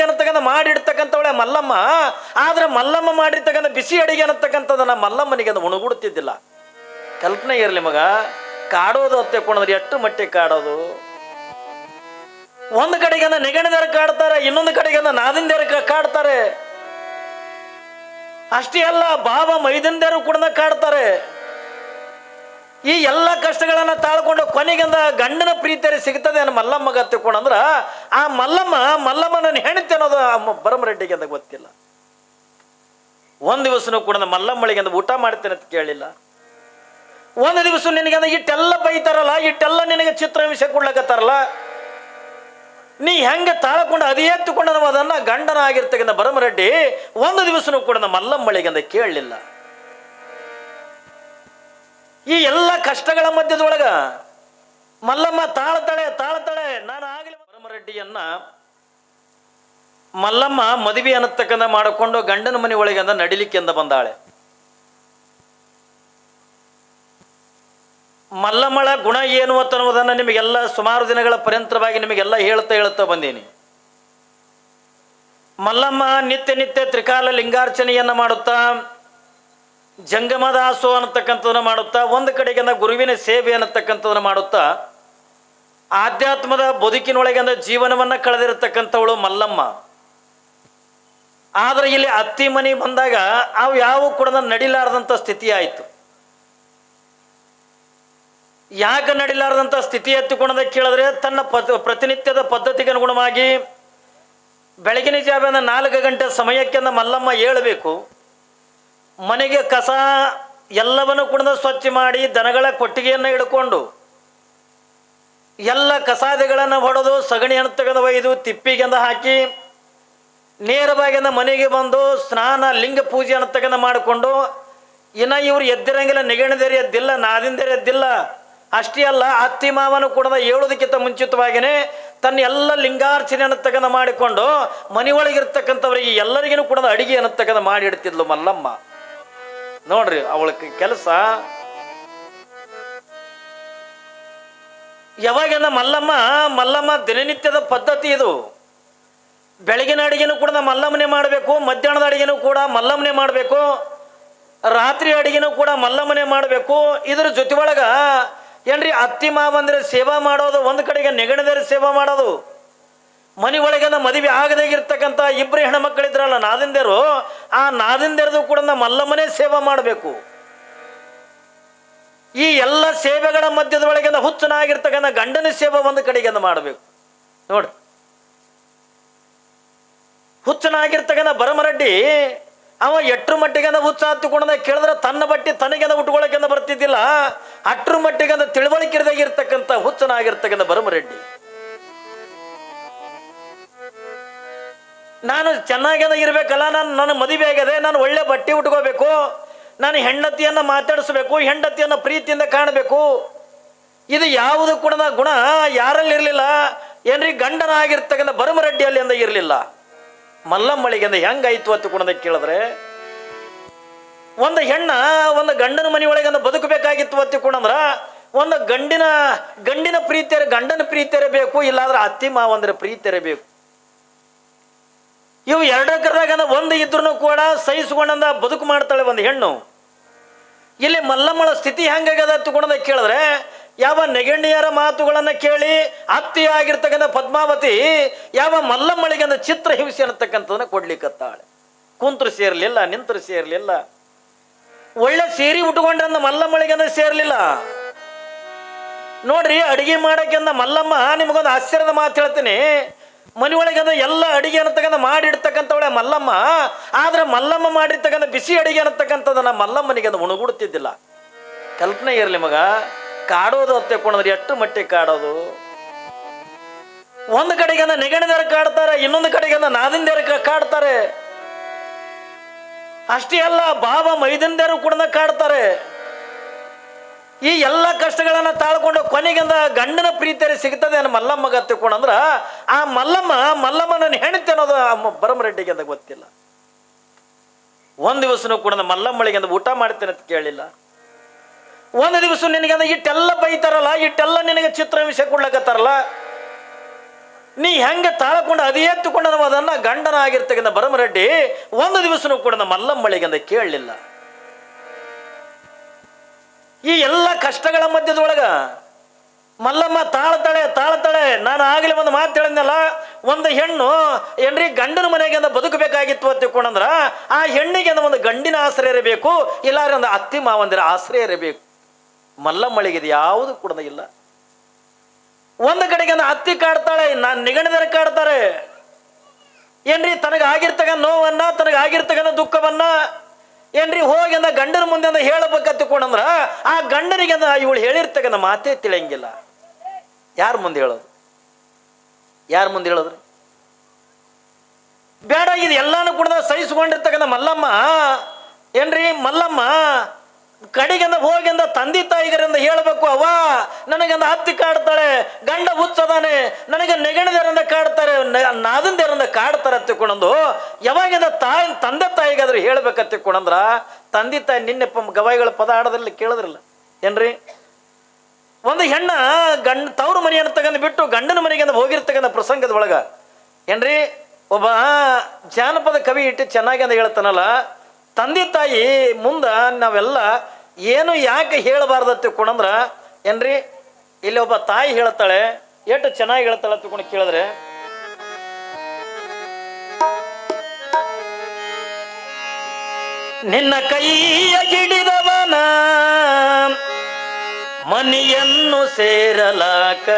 ಅನ್ನತಕ್ಕಂಥ ಮಾಡಿಡ್ತಕ್ಕಂಥವಳೆ ಮಲ್ಲಮ್ಮ. ಆದ್ರೆ ಮಲ್ಲಮ್ಮ ಮಾಡಿರ್ತಕ್ಕಂಥ ಬಿಸಿ ಅಡಿಗೆ ಅನ್ನತಕ್ಕಂಥದ್ದನ್ನ ಮಲ್ಲಮ್ಮನಿಗೆ ಅದು ಉಣಗುಡುತ್ತಿದ್ದಿಲ್ಲ. ಕಲ್ಪನೆ ಇರಲಿ ಮಗ, ಕಾಡೋದು ಹೊತ್ತೆಕೊಂಡ್ರೆ ಎಷ್ಟು ಮಟ್ಟಿಗೆ ಕಾಡೋದು. ಒಂದು ಕಡೆಗೆ ನೆಗಣಿದರ ಕಾಡ್ತಾರೆ, ಇನ್ನೊಂದು ಕಡೆಗೆ ನಾದಿಂದೇರ ಕಾಡ್ತಾರೆ. ಅಷ್ಟೇ ಅಲ್ಲ, ಬಾಬಾ ಮೈದಂದೇರು ಕೂಡ ಕಾಡ್ತಾರೆ. ಈ ಎಲ್ಲ ಕಷ್ಟಗಳನ್ನ ತಾಳ್ಕೊಂಡು ಕೊನೆಗಿಂದ ಗಂಡನ ಪ್ರೀತಿಯರಿ ಸಿಗ್ತದೆ ಅನ್ನೋ ಮಲ್ಲಮ್ಮಗ ತಿಳ್ಕೊಂಡ್ರ ಆ ಮಲ್ಲಮ್ಮನ ಹೆಣ್ತಿ ಅನ್ನೋದು ಭರಮರೆಡ್ಡಿಗೆ ಅಂತ ಗೊತ್ತಿಲ್ಲ. ಒಂದು ದಿವಸನೂ ಕೂಡ ಮಲ್ಲಮ್ಮಳಿಗೆ ಅಂತ ಊಟ ಮಾಡ್ತೇನೆ ಅಂತ ಕೇಳಿಲ್ಲ. ಒಂದು ದಿವಸ ನಿನಗೆ ಇಟ್ಟೆಲ್ಲ ಬೈತಾರಲ್ಲ, ಇಟ್ಟೆಲ್ಲ ನಿನಗೆ ಚಿತ್ರ ವಿಷಯ ಕೊಡ್ಲಕತ್ತಾರಲ್ಲ, ನೀ ಹೆಂಗೆ ತಾಳ್ಕೊಂಡು ಅದೇ ಎತ್ತುಕೊಂಡು ನಾವು ಅದನ್ನ ಗಂಡನ ಆಗಿರ್ತಕ್ಕಂಥ ಭರಮರೆಡ್ಡಿ ಒಂದು ದಿವಸನೂ ಕೂಡ ಮಲ್ಲಮ್ಮಳಿಗೆ ಅಂತ ಕೇಳಲಿಲ್ಲ. ಈ ಎಲ್ಲ ಕಷ್ಟಗಳ ಮಧ್ಯದೊಳಗ ಮಲ್ಲಮ್ಮ ತಾಳ್ತಾಳೆ. ನಾನು ಆಗಲಿ ಭರಮರೆಡ್ಡಿಯನ್ನ ಮಲ್ಲಮ್ಮ ಮದುವೆ ಅನ್ನತಕ್ಕಂಥ ಮಾಡಿಕೊಂಡು ಗಂಡನ ಮನೆ ಒಳಗೆ ಅಂದ ನಡಿಲಿಕ್ಕೆ ಅಂತ ಬಂದಾಳೆ. ಮಲ್ಲಮ್ಮಳ ಗುಣ ಏನು ಅನ್ನೋದನ್ನು ನಿಮಗೆಲ್ಲ ಸುಮಾರು ದಿನಗಳ ಪರ್ಯಂತರವಾಗಿ ನಿಮಗೆಲ್ಲ ಹೇಳ್ತಾ ಬಂದೀನಿ. ಮಲ್ಲಮ್ಮ ನಿತ್ಯ ತ್ರಿಕಾಲ ಲಿಂಗಾರ್ಚನೆಯನ್ನ ಮಾಡುತ್ತಾ, ಜಂಗಮದಾಸು ಅನ್ನತಕ್ಕಂಥದನ್ನ ಮಾಡುತ್ತಾ, ಒಂದು ಕಡೆಗೆ ಗುರುವಿನ ಸೇವೆ ಅನ್ನತಕ್ಕಂಥದನ್ನ ಮಾಡುತ್ತಾ, ಆಧ್ಯಾತ್ಮದ ಬದುಕಿನೊಳಗೆ ಜೀವನವನ್ನ ಕಳೆದಿರತಕ್ಕಂಥವಳು ಮಲ್ಲಮ್ಮ. ಆದ್ರೆ ಇಲ್ಲಿ ಅತ್ತಿ ಮನೆ ಬಂದಾಗ ಅವು ಯಾವ ಕೂಡ ನಡಿಲಾರದಂಥ ಸ್ಥಿತಿ ಆಯಿತು. ಯಾಕೆ ನಡಿಲಾರದಂಥ ಸ್ಥಿತಿ ಎತ್ತಿಕೊಂಡ ಕೇಳಿದ್ರೆ, ತನ್ನ ಪ್ರತಿನಿತ್ಯದ ಪದ್ಧತಿಗೆ ಅನುಗುಣವಾಗಿ ಬೆಳಗಿನ ಜಾವ 4 ಗಂಟೆ ಸಮಯಕ್ಕೆ ಮಲ್ಲಮ್ಮ ಏಳಬೇಕು. ಮನೆಗೆ ಕಸ ಎಲ್ಲವನ್ನು ಕೂಡ ಸ್ವಚ್ಛ ಮಾಡಿ, ದನಗಳ ಕೊಟ್ಟಿಗೆಯನ್ನು ಹಿಡ್ಕೊಂಡು ಎಲ್ಲ ಕಸಾದಿಗಳನ್ನು ಹೊಡೆದು, ಸಗಣಿ ತೆಗೆದು ಒಯ್ದು ತಿಪ್ಪಿಗೆಂದ ಹಾಕಿ ನೇರವಾಗಿ ಮನೆಗೆ ಬಂದು ಸ್ನಾನ, ಲಿಂಗ ಪೂಜೆ ತೆಗೆದು ಮಾಡಿಕೊಂಡು, ಇನ್ನು ಇವರು ಎದ್ದಿರಂಗಿಲ್ಲ, ನೆಗಣಿದೇರಿ ಎದ್ದಿಲ್ಲ, ನಾದಿಂದೇರಿ ಎದ್ದಿಲ್ಲ. ಅಷ್ಟೇ ಅಲ್ಲ, ಅತ್ತಿ ಮಾವನು ಕೂಡ ಹೇಳೋದಕ್ಕಿಂತ ಮುಂಚಿತವಾಗಿಯೇ ತನ್ನ ಎಲ್ಲ ಲಿಂಗಾರ್ಚನೆಯನ್ನು ತೆಗೆದು ಮಾಡಿಕೊಂಡು ಮನೆಯೊಳಗಿರ್ತಕ್ಕಂಥವ್ರಿಗೆ ಎಲ್ಲರಿಗೂ ಕೂಡ ಅಡಿಗೆಯನ್ನು ತೆಗೆದು ಮಾಡಿ ಇಡ್ತಿದ್ಲು ಮಲ್ಲಮ್ಮ. ನೋಡ್ರಿ ಅವಳ ಕೆಲಸ. ಯಾವಾಗ ಮಲ್ಲಮ್ಮ ದಿನನಿತ್ಯದ ಪದ್ಧತಿ ಇದು. ಬೆಳಗಿನ ಅಡಿಗೆನೂ ಕೂಡ ಮಲ್ಲಮ್ಮನೆ ಮಾಡಬೇಕು, ಮಧ್ಯಾಹ್ನದ ಅಡಿಗೆನೂ ಕೂಡ ಮಲ್ಲಮ್ಮನೆ ಮಾಡಬೇಕು, ರಾತ್ರಿ ಅಡಿಗೆನೂ ಕೂಡ ಮಲ್ಲಮ್ಮನೆ ಮಾಡಬೇಕು. ಇದ್ರ ಜೊತೆ ಒಳಗ ಏನ್ರಿ ಅತ್ತಿ ಮಾವಂದ್ರೆ ಸೇವಾ ಮಾಡೋದು, ಒಂದು ಕಡೆಗೆ ನೆಗಣದೇರ ಸೇವಾ ಮಾಡೋದು. ಮನೆ ಒಳಗೆ ಮದುವೆ ಆಗದಾಗಿರ್ತಕ್ಕಂಥ 2 ಹೆಣ್ಮಕ್ಳಿದ್ರಲ್ಲ ನಾದಿಂದೇರು, ಆ ನಾದಿಂದೇರದು ಕೂಡ ಮಲ್ಲಮ್ಮನೇ ಸೇವಾ ಮಾಡಬೇಕು. ಈ ಎಲ್ಲ ಸೇವೆಗಳ ಮಧ್ಯದೊಳಗೆ ಹುಚ್ಚನಾಗಿರ್ತಕ್ಕಂಥ ಗಂಡನ ಸೇವೆ ಒಂದು ಕಡೆಗೆ ಮಾಡಬೇಕು. ನೋಡಿ, ಹುಚ್ಚನಾಗಿರ್ತಕ್ಕಂಥ ಭರಮರೆಡ್ಡಿ ಅವ ಎಟ್ರು ಮಟ್ಟಿಗೆ ಹುಚ್ಚ ಹತ್ತುಕೊಂಡ ಕೇಳಿದ್ರೆ ತನ್ನ ಬಟ್ಟೆ ತನಗೆ ಉಟ್ಕೊಳ್ಳೋಕೆ ಬರ್ತಿದ್ದಿಲ್ಲ. ಅಟ್ರು ಮಟ್ಟಿಗೆ ತಿಳುವಳಿಕೆದಾಗಿರ್ತಕ್ಕಂಥ ಹುಚ್ಚನಾಗಿರ್ತಕ್ಕಂಥ ಭರಮರೆಡ್ಡಿ, ನಾನು ಚೆನ್ನಾಗಿ ಇರಬೇಕಲ್ಲ, ನನ್ನ ಮದುವೆ ಆಗಿದೆ, ನಾನು ಒಳ್ಳೆ ಬಟ್ಟೆ ಉಟ್ಕೋಬೇಕು, ನಾನು ಹೆಂಡತಿಯನ್ನು ಮಾತಾಡಿಸ್ಬೇಕು, ಹೆಂಡತಿಯನ್ನು ಪ್ರೀತಿಯಿಂದ ಕಾಣಬೇಕು. ಇದು ಯಾವುದು ಕೂಡ ಗುಣ ಯಾರಲ್ಲಿ ಇರಲಿಲ್ಲ. ಏನ್ರಿ ಗಂಡನ ಆಗಿರ್ತಕ್ಕಂಥ ಭರಮರೆಡ್ಡಿಯಲ್ಲಿ ಅಂದ ಇರಲಿಲ್ಲ. ಮಲ್ಲಮ್ಮಳಿಗೆ ಹೆಂಗಾಯ್ತು ಅಂತ ಕೇಳಿದ್ರೆ, ಒಂದು ಒಂದು ಗಂಡನ ಮನೆಯೊಳಗೆ ಬದುಕಬೇಕಾಗಿತ್ತು ಅತ್ತಿಕೊಂಡ್ರ ಒಂದು ಗಂಡಿನ ಪ್ರೀತಿಯರ ಗಂಡನ ಪ್ರೀತಿಯರೇ ಬೇಕು, ಇಲ್ಲಾಂದ್ರೆ ಅತ್ತಿ ಮಾವಂದ್ರೆ ಪ್ರೀತಿಯರೇ ಬೇಕು. ಇವು ಎರಡಕ್ಕದಾಗ ಒಂದು ಇದ್ರೂ ಕೂಡ ಸಹಿಸ್ಕೊಂಡ ಬದುಕು ಮಾಡ್ತಾಳೆ ಒಂದು ಹೆಣ್ಣು. ಇಲ್ಲಿ ಮಲ್ಲಮ್ಮಳ ಸ್ಥಿತಿ ಹೆಂಗಾಗದ ಅತ್ತಿಕೊಂಡ ಕೇಳಿದ್ರೆ, ಯಾವ ನೆಗಣ್ಣಿಯರ ಮಾತುಗಳನ್ನು ಕೇಳಿ ಅತ್ತಿ ಆಗಿರ್ತಕ್ಕಂಥ ಪದ್ಮಾವತಿ ಯಾವ ಮಲ್ಲಮ್ಮಳಿಗೆ ಚಿತ್ರ ಹಿಂಸೆ ಅನ್ನತಕ್ಕಂಥದನ್ನ ಕೊಡ್ಲಿಕ್ಕತ್ತಾಳೆ. ಕುಂತ್ರು ಸೇರ್ಲಿಲ್ಲ, ನಿಂತರು ಸೇರ್ಲಿಲ್ಲ, ಒಳ್ಳೆ ಸೀರೆ ಉಟ್ಕೊಂಡ್ರಂದ ಮಲ್ಲಮ್ಮಳಿಗೆ ಸೇರ್ಲಿಲ್ಲ. ನೋಡ್ರಿ, ಅಡಿಗೆ ಮಾಡಕ್ಕೆ ಮಲ್ಲಮ್ಮ ನಿಮಗೊಂದು ಆಶ್ಚರ್ಯದ ಮಾತು ಹೇಳ್ತೀನಿ. ಮನೆಯೊಳಗೆ ಎಲ್ಲ ಅಡಿಗೆ ಅನ್ನತಕ್ಕಂಥ ಮಾಡಿಡ್ತಕ್ಕಂಥವಳೆ ಮಲ್ಲಮ್ಮ. ಆದ್ರೆ ಮಲ್ಲಮ್ಮ ಮಾಡಿರ್ತಕ್ಕಂಥ ಬಿಸಿ ಅಡಿಗೆ ಅನ್ನತಕ್ಕಂಥದ್ದನ್ನ ಮಲ್ಲಮ್ಮನಿಗೆ ಉಣಗುಡುತ್ತಿದ್ದಿಲ್ಲ. ಕಲ್ಪನೆ ಇರಲಿ ಮಗ, ಕಾಡೋದು ಹೊತ್ತೆಕೊಂಡ್ರೆ ಎಷ್ಟು ಮಟ್ಟಿಗೆ ಕಾಡೋದು. ಒಂದು ಕಡೆಗೆ ನೆಗಣಿದರ ಕಾಡ್ತಾರೆ, ಇನ್ನೊಂದು ಕಡೆಗೆ ನಾದಿಂದೇರ ಕಾಡ್ತಾರೆ. ಅಷ್ಟೇ ಅಲ್ಲ, ಬಾಬಾ ಮೈದಂದೇರು ಕೂಡ ಕಾಡ್ತಾರೆ. ಈ ಎಲ್ಲ ಕಷ್ಟಗಳನ್ನ ತಾಳ್ಕೊಂಡು ಕೊನೆಗಿಂದ ಗಂಡನ ಪ್ರೀತಿಯರಿ ಸಿಗ್ತದೆ ಅನ್ನೋ ಮಲ್ಲಮ್ಮಗ ತಿಳ್ಕೊಂಡ್ರ ಆ ಮಲ್ಲಮ್ಮನ ಹೆಣ್ತಿ ಅನ್ನೋದು ಭರಮರೆಡ್ಡಿಗೆ ಅಂತ ಗೊತ್ತಿಲ್ಲ. ಒಂದು ದಿವಸನೂ ಕೂಡ ಮಲ್ಲಮ್ಮಳಿಗೆ ಊಟ ಮಾಡ್ತೇನೆ ಅಂತ ಕೇಳಿಲ್ಲ. ಒಂದು ದಿವಸ ನಿನಗೆ ಇಟ್ಟೆಲ್ಲ ಬೈತಾರಲ್ಲ, ಇಟ್ಟೆಲ್ಲ ನಿನಗೆ ಚಿತ್ರ ವಿಷಯ ಕೊಡ್ಲಕತ್ತಾರಲ್ಲ, ನೀ ಹೆಂಗೆ ತಾಳ್ಕೊಂಡು ಅದು ಎತ್ತುಕೊಂಡು ನಾವು ಅದನ್ನು ಗಂಡನ ಆಗಿರ್ತಕ್ಕಂಥ ಭರಮರೆಡ್ಡಿ ಒಂದು ದಿವಸನೂ ಕೂಡ ನಮ್ಮ ಮಲ್ಲಮ್ಮಳಿಗೆ ಅಂತ ಕೇಳಲಿಲ್ಲ. ಈ ಎಲ್ಲ ಕಷ್ಟಗಳ ಮಧ್ಯದೊಳಗ ಮಲ್ಲಮ್ಮ ತಾಳ್ತಾಳೆ. ನಾನು ಆಗಲೇ ಒಂದು ಮಾತು ಹೇಳಿದ್ನಲ್ಲ, ಒಂದು ಹೆಣ್ಣು ಏನ್ರಿ ಗಂಡನ ಮನೆಗೆ ಅಂತ ಬದುಕಬೇಕಾಗಿತ್ತು ಅಂತ ತಿಳ್ಕೊಂಡ್ರ ಆ ಹೆಣ್ಣಿಗೆ ಅಂತ ಒಂದು ಗಂಡಿನ ಆಶ್ರಯ ಇರಬೇಕು, ಇಲ್ಲಾರೆ ಒಂದು ಅತ್ತಿ ಮಾವಂದಿರ ಆಶ್ರಯ ಇರಬೇಕು. ಮಲ್ಲಮ್ಮಳಿಗೆ ಇದು ಯಾವುದು ಕೂಡ ಇಲ್ಲ. ಒಂದು ಕಡೆಗೆ ಅತ್ತಿ ಕಾಡ್ತಾಳೆ, ನಾನು ನಿಗಣಿದರೆ ಕಾಡ್ತಾರೆ. ಏನ್ರಿ ತನಗಾಗಿರ್ತಕ್ಕಂಥ ನೋವನ್ನ, ತನಗಾಗಿರ್ತಕ್ಕಂಥ ದುಃಖವನ್ನ ಏನ್ರಿ ಹೋಗಿ ಅಂದ ಗಂಡನ ಮುಂದೆ ಅಂದ ಹೇಳಬೇಕಂತಕೊಂಡ್ರ ಆ ಗಂಡನಿಗೆ ಅಂದ ಇವಳು ಹೇಳಿರ್ತಕ್ಕಂಥ ಮಾತೇ ತಿಳಿಯಂಗಿಲ್ಲ. ಯಾರ ಮುಂದೆ ಹೇಳೋದು? ಯಾರ ಮುಂದೆ ಹೇಳೋದ್ರಿ? ಬೇಡ, ಇದು ಎಲ್ಲಾನು ಕೂಡ ಸಹಿಸ್ಕೊಂಡಿರ್ತಕ್ಕಂಥ ಮಲ್ಲಮ್ಮ ಏನ್ರಿ ಮಲ್ಲಮ್ಮ ಕಡೆಗಿಂದ ಹೋಗಿಂದ ತಂದೆ ತಾಯಿಗರಿಂದ ಹೇಳಬೇಕು, ಅವ್ವ ನನಗಂದ ಹತ್ತಿ ಕಾಡ್ತಾಳೆ, ಗಂಡ ಹುಚ್ಚದಾನೆ, ನನಗೆ ನೆಗಣದೇರಿಂದ ಕಾಡ್ತಾರೆ, ನಾದಂದೇರಿಂದ ಕಾಡ್ತಾರೆ ಹತ್ತಿಕೊಂಡಂದು ಯಾವಾಗಿಂದ ತಂದೆ ತಾಯಿಗಾದ್ರೆ ಹೇಳ್ಬೇಕತ್ತಿಕೊಂಡಂದ್ರ ತಂದೆ ತಾಯಿ ನಿನ್ನೆ ಗವಾಯಿಗಳ ಪದ ಆಡೋದ್ರಲ್ಲಿ ಕೇಳಿದ್ರಲ್ಲ ಏನ್ರಿ? ಒಂದು ಹೆಣ್ಣ ತವ್ರ ಮನೆಯನ್ನು ತಗೊಂಡು ಬಿಟ್ಟು ಗಂಡನ ಮನೆಗೆ ಹೋಗಿರ್ತಕ್ಕಂಥ ಪ್ರಸಂಗದ ಒಳಗ ಏನ್ರಿ ಒಬ್ಬ ಜಾನಪದ ಕವಿ ಇಟ್ಟು ಚೆನ್ನಾಗಿ ಅಂತ ಹೇಳ್ತಾನಲ್ಲ, ತಂದೆ ತಾಯಿ ಮುಂದ ನಾವೆಲ್ಲ ಏನು ಯಾಕೆ ಹೇಳಬಾರ್ದು ತಿಳ್ಕೊಂಡ್ರ ಏನ್ರಿ, ಇಲ್ಲಿ ಒಬ್ಬ ತಾಯಿ ಹೇಳ್ತಾಳೆ, ಎಷ್ಟು ಚೆನ್ನಾಗಿ ಹೇಳ್ತಾಳೆ ತಿಳ್ಕೊಂಡು ಕೇಳಿದ್ರೆ, ನಿನ್ನ ಕೈಯ ಹಿಡಿದವನ ಮನೆಯನ್ನು ಸೇರಲಾಕ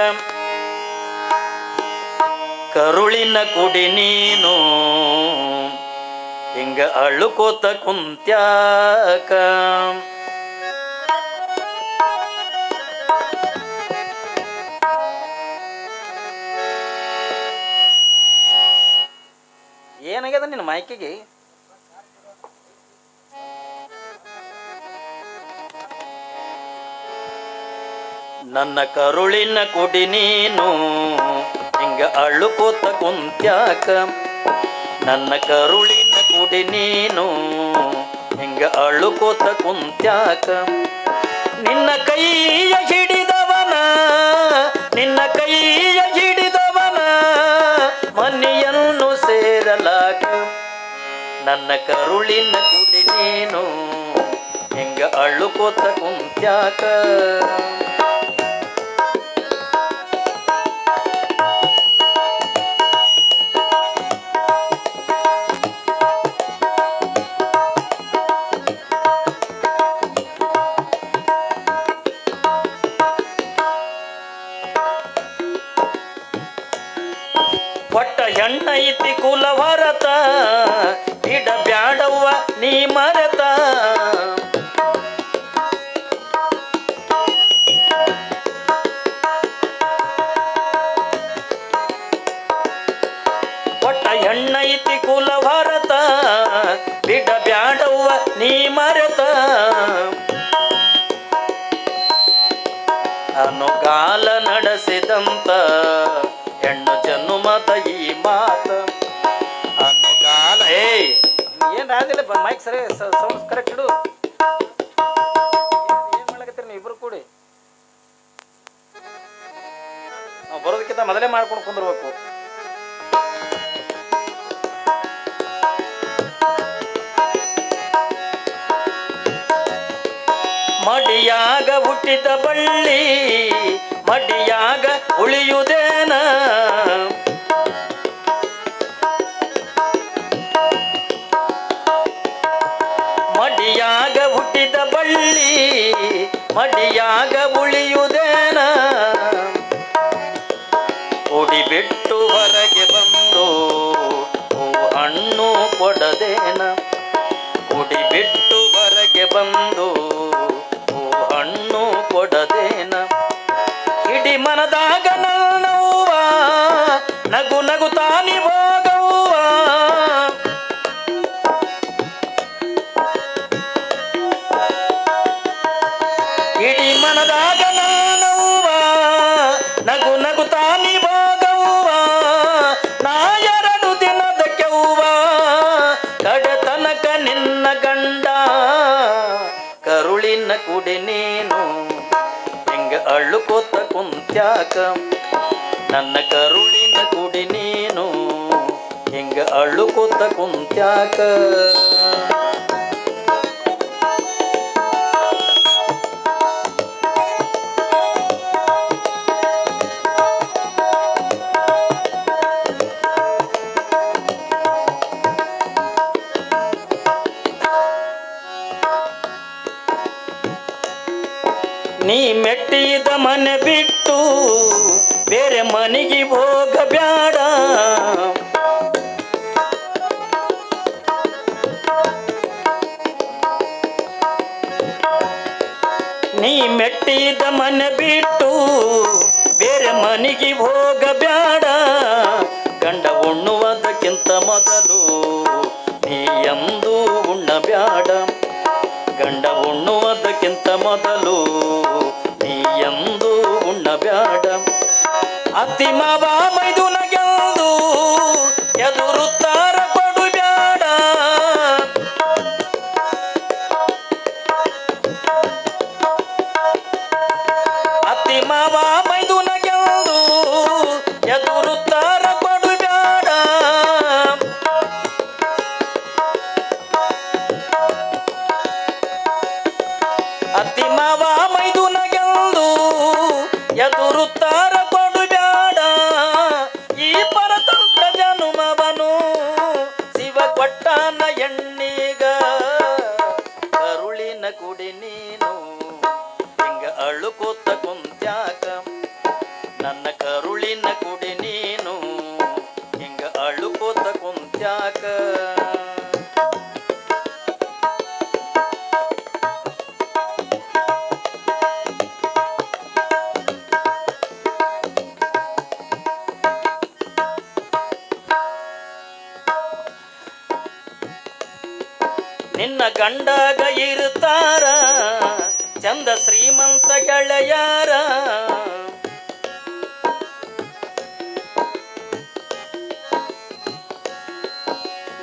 ಕರುಳಿನ ಕುಡಿ ನೀನು ಹಿಂಗ ಅಳುಕೋತ ಕುಂತ್ಯಾಕ. ಏನಾಗ್ಯದ ನಿನ್ನ ಮೈಕಿಗೆ? ನನ್ನ ಕರುಳಿನ ಕುಡಿ ನೀನು ಹಿಂಗ ಅಳುಕೋತ ಕುಂತ್ಯಾಕ, ನನ್ನ ಕರುಳಿನ ಕುಡಿ ನೀನು ಹಿಂಗ ಅಳುಕೋತ ಕುಂತ್ಯಾಕ. ನಿನ್ನ ಕೈಯ ಹಿಡಿದವನ, ನಿನ್ನ ಕೈಯ ಹಿಡಿದವನ ಮನೆಯನ್ನು ಸೇರಲಾಕ, ನನ್ನ ಕರುಳಿನ ಕುಡಿ ನೀನು ಹಿಂಗ ಅಳುಕೋತ ಕುಂತ್ಯಾಕ. ಕೊಟ್ಟ ಹೆಣ್ಣ ಐತಿ ಕುಲ ಭರತ, ಇಡ ಬ್ಯಾಡವ್ವ ನೀ ಮರೆತ. ಕೊಟ್ಟ ಹೆಣ್ಣ ಐತಿ ಕುಲ ಭರತ, ಇಡ ಬ್ಯಾಡವ್ವ ನೀ ಮರೆತ. ಅನುಗಾಲ ನಡೆಸಿದಂತ ಹೆಣ್ಣು ಜನ್ಮದ ಈ ಮಾತ ಅನುಗಾಲ. ಏನ್ ರಾದಿಲ್ಲ ಮೈಕ್ ಸರಿ ಸೌಂಡ್ ಕರೆಕ್ಟ್ ಇಡು. ಏನ್ ಮಾಡಕತ್ತೀರಿ ನೀವು ಇಬ್ರು ಕೂಡಿ? ನಾವು ಬರೋದಕ್ಕಿಂತ ಮೊದಲೇ ಮಾಡ್ಕೊಂಡು ಕುಂದಿರ್ಬೇಕು. ಮಡಿಯಾಗ ಹುಟ್ಟಿದ ಬಳ್ಳಿ ಮಡಿಯಾಗ ಉಳಿಯುವುದೇನ, ಮಡಿಯಾಗ ಹುಟ್ಟಿದ ಬಳ್ಳಿ ಮಡಿಯಾಗ ಉಳಿಯುವುದೇನ. ಕುಡಿ ಬಿಟ್ಟು ಹೊರಗೆ ಬಂದು ಹಣ್ಣು ಕೊಡದೇನ, ಕುಡಿ ಬಿಟ್ಟು ಹೊರಗೆ ಬಂದು ಹಣ್ಣು ಕೊಡದೇನ. ಇಡೀ ಮನದಾಗ ನನ್ನವ್ವ ನಗು ನಗು ತಾನಿ ಹೋಗವ್ವ, ಇಡೀ ಮನದಾಗ ನನ್ನವ್ವ ನಗು ನಗು ತಾನಿ ಹೋಗವ್ವ. ನಾ 2 ದಿನದ ಕೆವ್ವ ಕಡೆತನಕ ನಿನ್ನ ಗಂಡ ಕರುಳಿನ ಕುಡಿ ನೀನು ಹಿಂಗ ಅಳುಕೋತ ಕುಂತ್ಯಾಕ, ನನ್ನ ಕರುಳಿನ ಕುಡಿ ಅಳುಕೋತ ಕುಂತ್ಯಾಕ. ನೀ ಮೆಟ್ಟಿದ ಮನೆ ಬಿಟ್ಟು ಬೇರೆ ಮನೆಗೆ ಹೋಗಬ್ಯಾಡ. ನೀ ಮೆಟ್ಟಿದ ಮನೆ ಬಿಟ್ಟು ಬೇರೆ ಮನೆಗೆ ಹೋಗಬ್ಯಾಡ. ಗಂಡ ಉಣ್ಣುವುದಕ್ಕಿಂತ ಮೊದಲು ನೀ ಎಂದು ಉಣ್ಣಬ್ಯಾಡ. ಗಂಡ ಉಣ್ಣುವುದಕ್ಕಿಂತ ಮೊದಲು ನೀ ಎಂದು ಉಣ್ಣಬ್ಯಾಡ. ಅತ್ತಿ ಮಾವ ಮೈದುನ ಗೆಲ್ದು ಎದುರುತ್ತಾರ ಕೊಡುಬ್ಯಾಡ. ಅತ್ತಿ ಮಾವ ಮೈದುನ ಗೆಲ್ದು ಎದುರುತ್ತಾರ ಕೊಡುಬ್ಯಾಡ. ಅತ್ತಿ ಮಾವ ಮೈದುನ ಗೆಲ್ದು ಎದುರುತ್ತಾರ ಕೊಡುಬ್ಯಾಡ. ಈ ಪರತಂತ್ರ ಜನುಮವನು ಶಿವ ಕೊಟ್ಟಾನ ಎಣ್ಣೀಗ. ಕರುಳಿನ ಕುಡಿ ನೀನು ಹಿಂಗ ಅಳುಕೋತ ಕುಂತ್ಯಾಕ. ನನ್ನ ಕರುಳಿನ ಕುಡಿ ನೀನು ಹಿಂಗ ಅಳುಕೋತ ಕುಂತ್ಯಾಕ. ನಿನ್ನ ಗಂಡಾಗ ಇರ್ತಾರ ಚಂದ ಶ್ರೀಮಂತ ಗೆಳೆಯಾರ.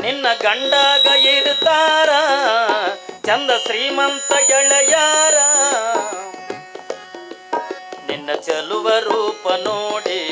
ನಿನ್ನ ಗಂಡಾಗ ಇರ್ತಾರ ಚಂದ ಶ್ರೀಮಂತ ಗೆಳೆಯಾರ. ನಿನ್ನ ಚಲುವ ರೂಪ ನೋಡಿ